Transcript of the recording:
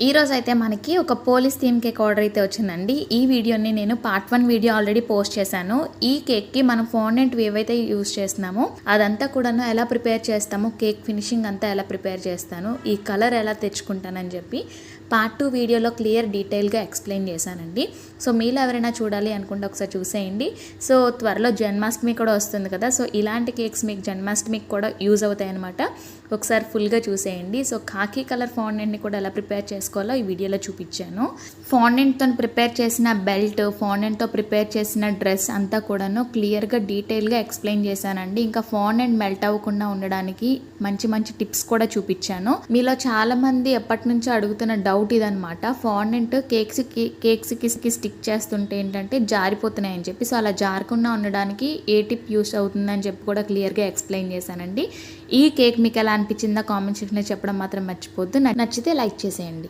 ఈ రోజు అయితే మనకి ఒక పోలీస్ థీమ్ కేక్ ఆర్డర్ అయితే వచ్చిందండి. ఈ వీడియోని నేను పార్ట్ 1 వీడియో ఆల్రెడీ పోస్ట్ చేశాను. ఈ కేక్ కి మనం ఫాండెంట్ ఏవైతే యూజ్ చేస్తున్నామో అదంతా కూడాను ఎలా ప్రిపేర్ చేస్తామో, కేక్ ఫినిషింగ్ అంతా ఎలా ప్రిపేర్ చేస్తాను, ఈ కలర్ ఎలా తెచ్చుకుంటానని చెప్పి పార్ట్ 2 వీడియోలో క్లియర్ డీటెయిల్గా ఎక్స్ప్లెయిన్ చేశానండి. సో మీలో ఎవరైనా చూడాలి అనుకుంటే ఒకసారి చూసేయండి. సో త్వరలో జన్మాష్టమి కూడా వస్తుంది కదా, సో ఇలాంటి కేక్స్ మీకు జన్మాష్టమికి కూడా యూజ్ అవుతాయి అనమాట. ఒకసారి ఫుల్గా చూసేయండి. సో ఖాకీ కలర్ ఫాండెంట్ని కూడా ఎలా ప్రిపేర్ చేసుకోవాలో ఈ వీడియోలో చూపించాను. ఫాండెంట్తో ప్రిపేర్ చేసిన బెల్ట్, ఫాండెంట్తో ప్రిపేర్ చేసిన డ్రెస్ అంతా కూడాను క్లియర్గా డీటెయిల్గా ఎక్స్ప్లెయిన్ చేశానండి. ఇంకా ఫాండెంట్ మెల్ట్ అవ్వకుండా ఉండడానికి మంచి మంచి టిప్స్ కూడా చూపించాను. మీలో చాలా మంది ఎప్పటి నుంచో అడుగుతున్న డౌట్ ఇదనమాట. ఫాండెంట్ కేక్స్కి స్టిక్ చేస్తుంటే ఏంటంటే జారిపోతున్నాయని చెప్పి, సో అలా జారకుండా ఉండడానికి ఏ టిప్ యూస్ అవుతుందని చెప్పి కూడా క్లియర్గా ఎక్స్ప్లెయిన్ చేశానండి. ఈ కేక్ మీకు ఎలా అనిపించిందో కామెంట్ సెక్షన్లో చెప్పడం మాత్రం మర్చిపోద్దు. నచ్చితే లైక్ చేసేయండి.